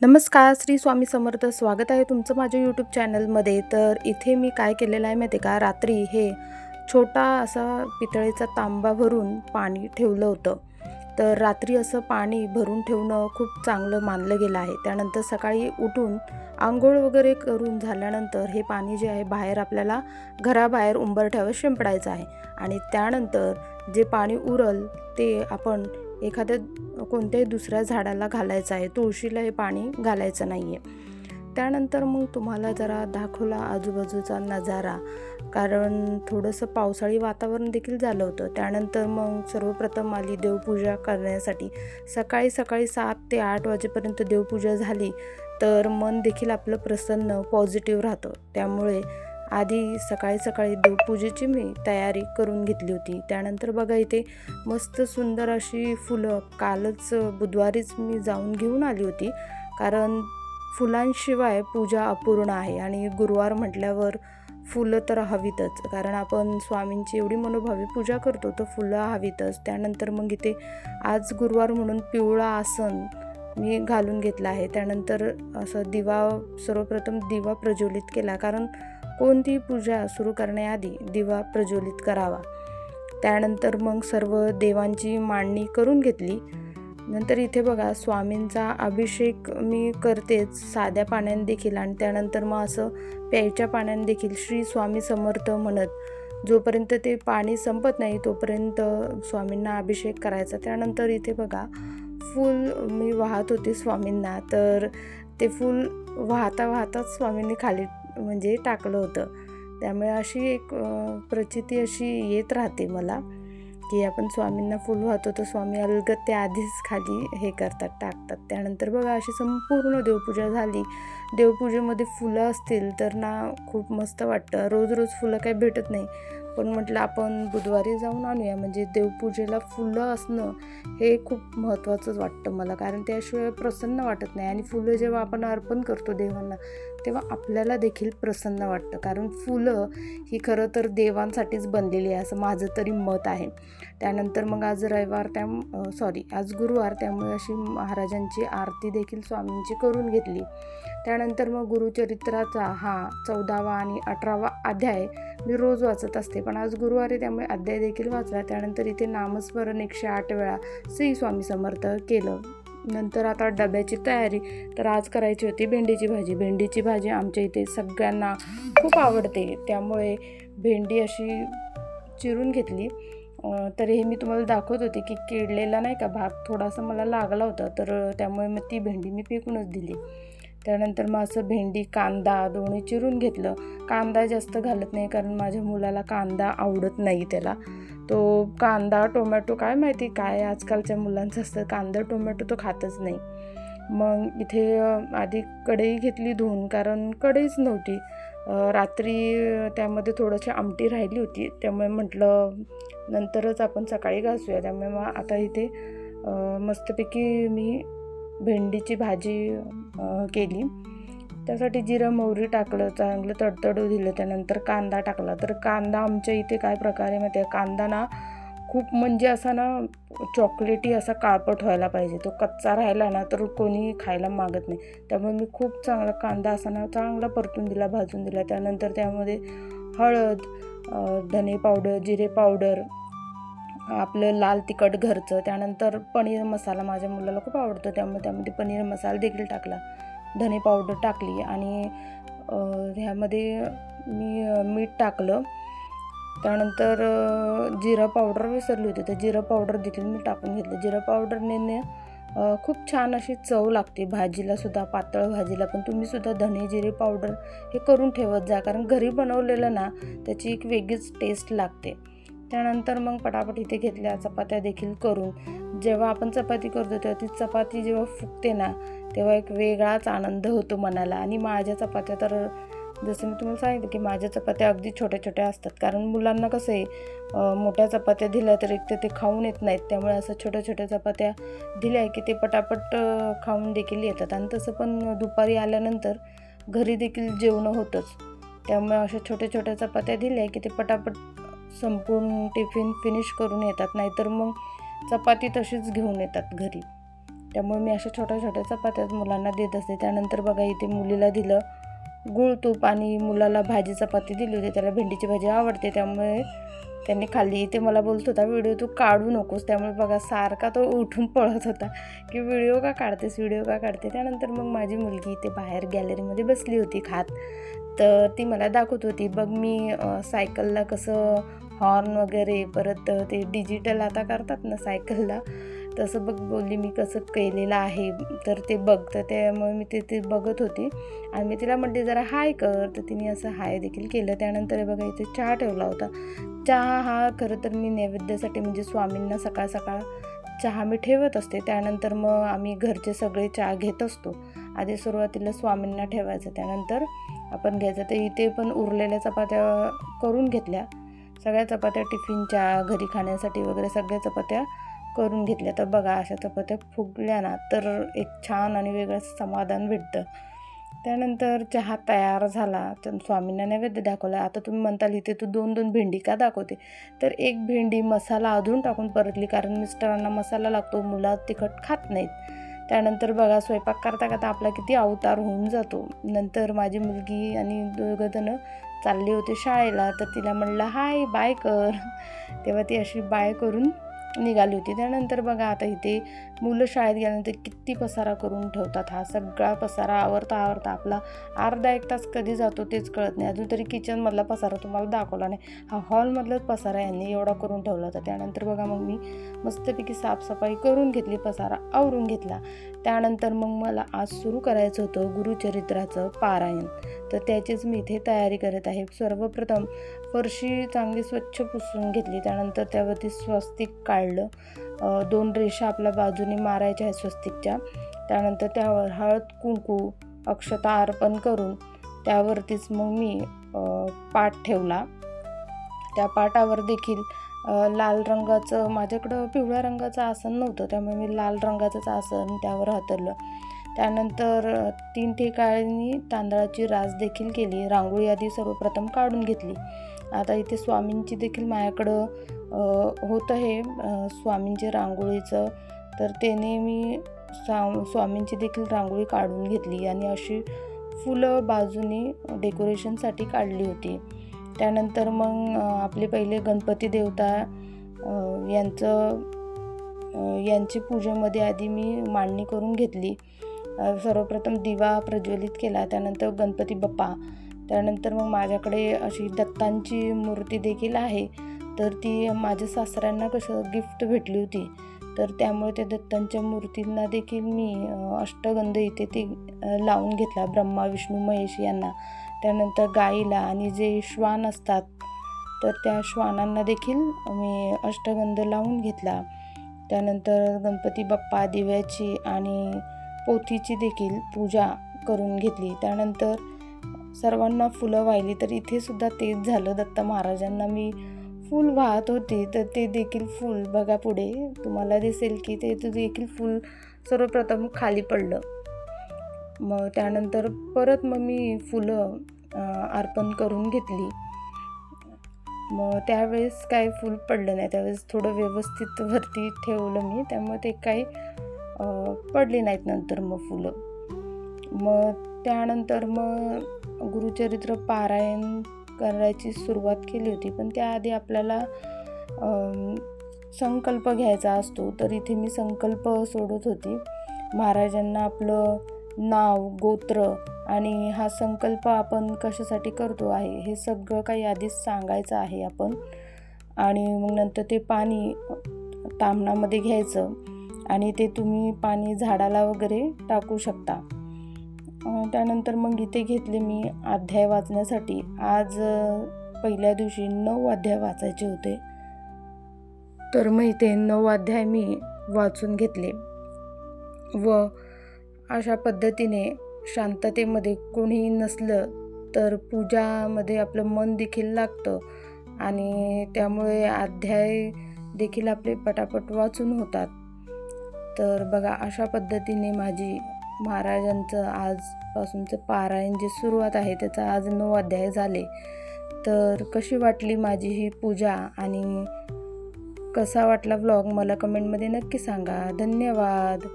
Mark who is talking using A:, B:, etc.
A: नमस्कार, श्री स्वामी समर्थ. स्वागत आहे तुमचं माझ्या यूट्यूब चॅनलमध्ये. तर इथे मी काय केलेलं आहे माहिती आहे का, रात्री हे छोटा असा पितळेचा तांबा भरून पाणी ठेवलं होतं. तर रात्री असं पाणी भरून ठेवणं खूप चांगलं मानलं गेलं आहे. त्यानंतर सकाळी उठून आंघोळ वगैरे करून झाल्यानंतर हे पाणी जे आहे बाहेर आपल्याला घराबाहेर उंबरठ्यावर शिंपडायचं आहे. आणि त्यानंतर जे पाणी उरल ते आपण एखाद्या कोणत्याही दुसऱ्या झाडाला घालायचं आहे. तुळशीला हे पाणी घालायचं नाही आहे. त्यानंतर मग तुम्हाला जरा दाखवला आजूबाजूचा नजारा, कारण थोडंसं पावसाळी वातावरण देखील झालं होतं. त्यानंतर मग सर्वप्रथम आली देवपूजा करण्यासाठी. सकाळी 7 ते 8 वाजेपर्यंत देवपूजा झाली तर मन देखील आपलं प्रसन्न पॉझिटिव्ह राहतं. त्यामुळे आधी सकाळी देवपूजेची मी तयारी करून घेतली होती. त्यानंतर बघा इथे मस्त सुंदर अशी फुलं कालच बुधवारीच मी जाऊन घेऊन आली होती, कारण फुलांशिवाय पूजा अपूर्ण आहे. आणि गुरुवार म्हटल्यावर फुलं तर हवीतच, कारण आपण स्वामींची एवढी मनोभावी पूजा करतो तर फुलं हवीतच. त्यानंतर मग इथे आज गुरुवार म्हणून पिवळा आसन मी घालून घेतला आहे. त्यानंतर असं सर्वप्रथम दिवा प्रज्वलित केला, कारण कोणतीही पूजा सुरू करण्याआधी दिवा प्रज्वलित करावा. त्यानंतर मग सर्व देवांची मांडणी करून घेतली. नंतर इथे बघा स्वामींचा अभिषेक मी करतेच साध्या पाण्याने देखील, आणि त्यानंतर मग असं प्यायच्या पाण्याने देखील श्री स्वामी समर्थ म्हणत जोपर्यंत ते पाणी संपत नाही तोपर्यंत स्वामींना अभिषेक करायचा. त्यानंतर इथे बघा फूल मी वाहत होते स्वामींना, तर ते फूल वाहताच स्वामींनी खाली म्हणजे टाकलं होतं. त्यामुळे अशी एक प्रचिती अशी येत राहते मला की आपण स्वामींना फूल वाहतो तर स्वामी अलगद ते आधीच खाली हे टाकतात. त्यानंतर बघा अशी संपूर्ण देवपूजा झाली. देवपूजेमध्ये फुलं असतील तर ना खूप मस्त वाटतं. रोज फुलं काही भेटत नाही, पण म्हटलं आपण बुधवारी जाऊन आणूया, म्हणजे देवपूजेला फुलं असणं हे खूप महत्त्वाचंच वाटतं मला, कारण त्याशिवाय प्रसन्न वाटत नाही. आणि फुलं जेव्हा आपण अर्पण करतो देवांना तेव्हा आपल्याला देखील प्रसन्न वाटतं, कारण फुलं ही खरं तर देवांसाठीच बनलेली आहे असं माझं तरी मत आहे. त्यानंतर मग आज आज गुरुवार, त्यामुळे अशी महाराजांची आरती देखील स्वामींची करून घेतली. त्यानंतर मग गुरुचरित्राचा 14वा आणि 18वा अध्याय मी रोज वाचत असते, पण आज गुरुवारी त्यामुळे अध्याय देखील वाचला. त्यानंतर इथे नामस्मरण 108 वेळा श्री स्वामी समर्थ केलं. नंतर आता डब्याची तयारी, तर आज करायची होती भेंडीची भाजी. भेंडीची भाजी आमच्या इथे सगळ्यांना खूप आवडते, त्यामुळे भेंडी अशी चिरून घेतली. तर हे मी तुम्हाला दाखवत होते की किडलेला नाही का भाग थोडासा मला लागला होता, तर त्यामुळे मग ती भेंडी मी फेकूनच दिली. त्यानंतर मग असं भेंडी कांदा दोन्ही चिरून घेतलं. कांदा जास्त घालत नाही, कारण माझ्या मुलाला कांदा आवडत नाही. त्याला तो कांदा टोमॅटो काय माहिती काय आजकालच्या मुलांचं असतं, कांदा टोमॅटो तो खातच नाही. मग इथे आधी कढई घेतली धुवून, कारण कढईच नव्हती. रात्री त्यामध्ये थोडीशी आमटी राहिली होती, त्यामुळे म्हटलं नंतरच आपण सकाळी घासूया. त्यामुळे मग आता इथे मस्तपैकी मी भेंडीची भाजी केली. त्यासाठी जिरं मोहरी टाकलं, चांगलं तडतडू दिलं. त्यानंतर कांदा टाकला. तर कांदा आमच्या इथे काय प्रकारे माहिती आहे, कांदा ना खूप म्हणजे असा ना चॉकलेटी असा काळपट व्हायला पाहिजे. तो कच्चा राहिला ना तर कोणी खायला मागत नाही. त्यामुळे मी खूप चांगला कांदा असा ना चांगला परतून दिला, भाजून दिला. त्यानंतर त्यामध्ये हळद, धने पावडर, जिरे पावडर, आपलं लाल तिखट घरचं, त्यानंतर पनीर मसाला माझ्या मुलाला खूप आवडतो त्यामुळे त्यामध्ये पनीर मसाला देखील टाकला, धने पावडर टाकली, आणि ह्यामध्ये मी मीठ टाकलं. त्यानंतर जिरा पावडर विसरली होती, तर जिरा पावडर देखील मी टाकून घेतलं. जिरा पावडरने खूप छान अशी चव लागते भाजीला सुद्धा, पातळ भाजीला पण. तुम्हीसुद्धा धने जिरे पावडर हे करून ठेवत जा, कारण घरी बनवलेलं ना त्याची एक वेगळीच टेस्ट लागते. त्यानंतर मग पटापट इथे घेतल्या चपात्या देखील करून. जेव्हा आपण चपाती करतो तेव्हा ती चपाती जेव्हा फुगते ना तेव्हा एक वेगळाच आनंद होतो मनाला. आणि माझ्या चपात्या तर जसं मी तुम्हाला सांगितलं की माझ्या चपात्या अगदी छोट्या असतात, कारण मुलांना कसं आहे मोठ्या चपात्या दिल्या तर एक तर ते खाऊन येत नाहीत, त्यामुळे असं छोट्या चपात्या दिल्या की ते पटापट खाऊन देखील येतात. आणि तसं पण दुपारी आल्यानंतर घरी देखील जेवणं होतंच, त्यामुळे अशा छोट्या चपात्या दिल्या की ते पटापट संपूर्ण टिफिन फिनिश करून येतात. नाहीतर मग चपाती तशीच घेऊन येतात घरी. त्यामुळे मी अशा छोट्या छोट्या चपात्या मुलांना देत असते. त्यानंतर बघा इथे मुलीला दिलं गूळ तूप आणि मुलाला भाजी चपाती दिली होती. त्याला भेंडीची भाजी आवडते त्यामुळे त्यांनी खाल्ली. इथे मला बोलत होता व्हिडिओ तू काढू नकोस, त्यामुळे बघा सारखा तो उठून पळत होता की व्हिडिओ का काढतेस, व्हिडिओ का काढते. त्यानंतर मग माझी मुलगी इथे बाहेर गॅलरीमध्ये बसली होती खात, तर ती मला दाखवत होती बघ मी सायकलला कसं हॉर्न वगैरे, परत ते डिजिटल आता करतात ना सायकलला, तसं बघ बोलली मी कसं केलेलं आहे, तर ते बघ. तर त्यामुळे मी ते बघत होती आणि मी तिला म्हटली जरा हाय कर, तर तिने असं हाय देखील केलं. त्यानंतर बघा इथे चहा ठेवला होता. चहा हा खरं तर मी नैवेद्यासाठी म्हणजे स्वामींना सकाळ सकाळ चहा मी ठेवत असते. त्यानंतर मग आम्ही घरचे सगळे चहा घेत असतो. आधी सुरुवातीला स्वामींना ठेवायचं, त्यानंतर आपण घ्यायचं. तर इथे पण उरलेल्या चपात्या करून घेतल्या, सगळ्या चपात्या टिफिनच्या घरी खाण्यासाठी वगैरे सगळ्या चपात्या करून घेतल्या. तर बघा अशा चपात्या फुगल्या ना तर एक छान आणि वेगळं समाधान भेटतं. त्यानंतर चहा तयार झाला, तर स्वामींना नैवेद्य दाखवला. आता तुम्ही म्हणताल इथे तू 2-2 भेंडी का दाखवते, तर एक भेंडी मसाला अधून टाकून परतली, कारण मिस्टरांना मसाला लागतो, मुलं तिखट खात नाहीत. त्यानंतर बघा स्वयंपाक करता करता आपला किती अवतार होऊन जातो. नंतर माझी मुलगी आणि दोघंजणं चालले होते शाळेला, तर तिला म्हणलं हाय बाय कर, तेव्हा ती अशी बाय करून निघाली होती. त्यानंतर बघा आता इथे मुलं शाळेत गेल्यानंतर किती पसारा करून ठेवतात. हा सगळा पसारा आवरता आपला अर्धा एक तास कधी जातो तेच कळत नाही. अजून तरी किचनमधला पसारा तुम्हाला दाखवला नाही, हा हॉलमधलाच पसारा यांनी एवढा करून ठेवला होता. त्यानंतर बघा मग मी मस्तपैकी साफसफाई करून घेतली, पसारा आवरून घेतला. त्यानंतर मग मला आज सुरू करायचं होतं गुरुचरित्राचं पारायण, तर त्याचीच मी इथे तयारी करत आहे. सर्वप्रथम फरशी चांगली स्वच्छ पुसून घेतली, त्यानंतर त्यावरती स्वस्तिक काढलं. 2 रेषा आपल्या बाजूने मारायच्या आहेत स्वस्तिकच्या. त्यानंतर त्यावर हळद कुंकू अक्षता अर्पण करून त्यावरतीच मग मी पाट ठेवला. त्या पाटावर देखील लाल रंगाचं, माझ्याकडं पिवळ्या रंगाचं आसन नव्हतं त्यामुळे मी लाल रंगाचंच आसन त्यावर हातरलं. त्यानंतर 3 ठिकाणी तांदळाची रास देखील केली. रांगोळी आधी सर्वप्रथम काढून घेतली. आता इथे स्वामींची देखील माझ्याकडं होतं हे स्वामींचे रांगोळीचं, तर त्याने मी स्वामींची देखील रांगोळी काढून घेतली आणि अशी फुलं बाजूनी डेकोरेशनसाठी काढली होती. त्यानंतर मग आपले पहिले गणपती देवता यांची पूजेमध्ये आधी मी मांडणी करून घेतली. सर्वप्रथम दिवा प्रज्वलित केला, त्यानंतर गणपती बाप्पा, त्यानंतर मग माझ्याकडे अशी दत्तांची मूर्ती देखील आहे, तर ती माझ्या सासऱ्यांना कसं गिफ्ट भेटली होती, तर त्यामुळे त्या दत्तांच्या मूर्तींना देखील मी अष्टगंध इथे ते लावून घेतला, ब्रह्मा विष्णू महेश यांना. त्यानंतर गाईला आणि जे श्वान असतात तर त्या श्वानांना देखील मी अष्टगंध लावून घेतला. त्यानंतर गणपती बाप्पा, दिव्याची आणि पोथीची देखील पूजा करून घेतली. त्यानंतर सर्वांना फुलं वाहिली, तर इथे सुद्धा तेच झालं. दत्त महाराजांना मी फूल वाहत होती, तर ते देखील फूल बघा पुढे तुम्हाला दिसेल की ते देखील फूल सर्वप्रथम खाली पडलं. मग त्यानंतर परत मग मी फुलं अर्पण करून घेतली. मग त्यावेळेस काही फूल पडलं नाही, त्यावेळेस थोडं व्यवस्थित वरती ठेवलं मी, त्यामुळे ते काही पडली नाहीत नंतर मग फुलं. मग त्यानंतर मग गुरुचरित्र पारायण करायची सुरुवात केली होती, पण त्याआधी आपल्याला संकल्प घ्यायचा असतो, तर इथे मी संकल्प सोडत होती. महाराजांना आपलं नाव, गोत्र आणि हा संकल्प आपण कशासाठी करतो आहे हे सगळं काही आधीच सांगायचं आहे आपण. आणि मग नंतर ते पाणी ताम्हणामध्ये घ्यायचं आणि ते तुम्ही पाणी झाडाला वगैरे टाकू शकता. त्यानंतर मग इथे घेतले मी अध्याय वाचण्यासाठी. आज पहिल्या दिवशी 9 अध्याय वाचायचे होते, तर मग इथे 9 अध्याय मी वाचून घेतले. व अशा पद्धतीने शांततेमध्ये कोणीही नसलं तर पूजामध्ये आपलं मन देखील लागतं आणि त्यामुळे अध्याय देखील आपले पटापट वाचून होतात. तर बघा अशा पद्धतीने माझी महाराजांचं आजपासूनचं पारायण जे सुरुवात आहे त्याचं आज 9 अध्याय झाले. तर कशी वाटली माझी ही पूजा आणि कसा वाटला व्लॉग मला कमेंटमध्ये नक्की सांगा. धन्यवाद.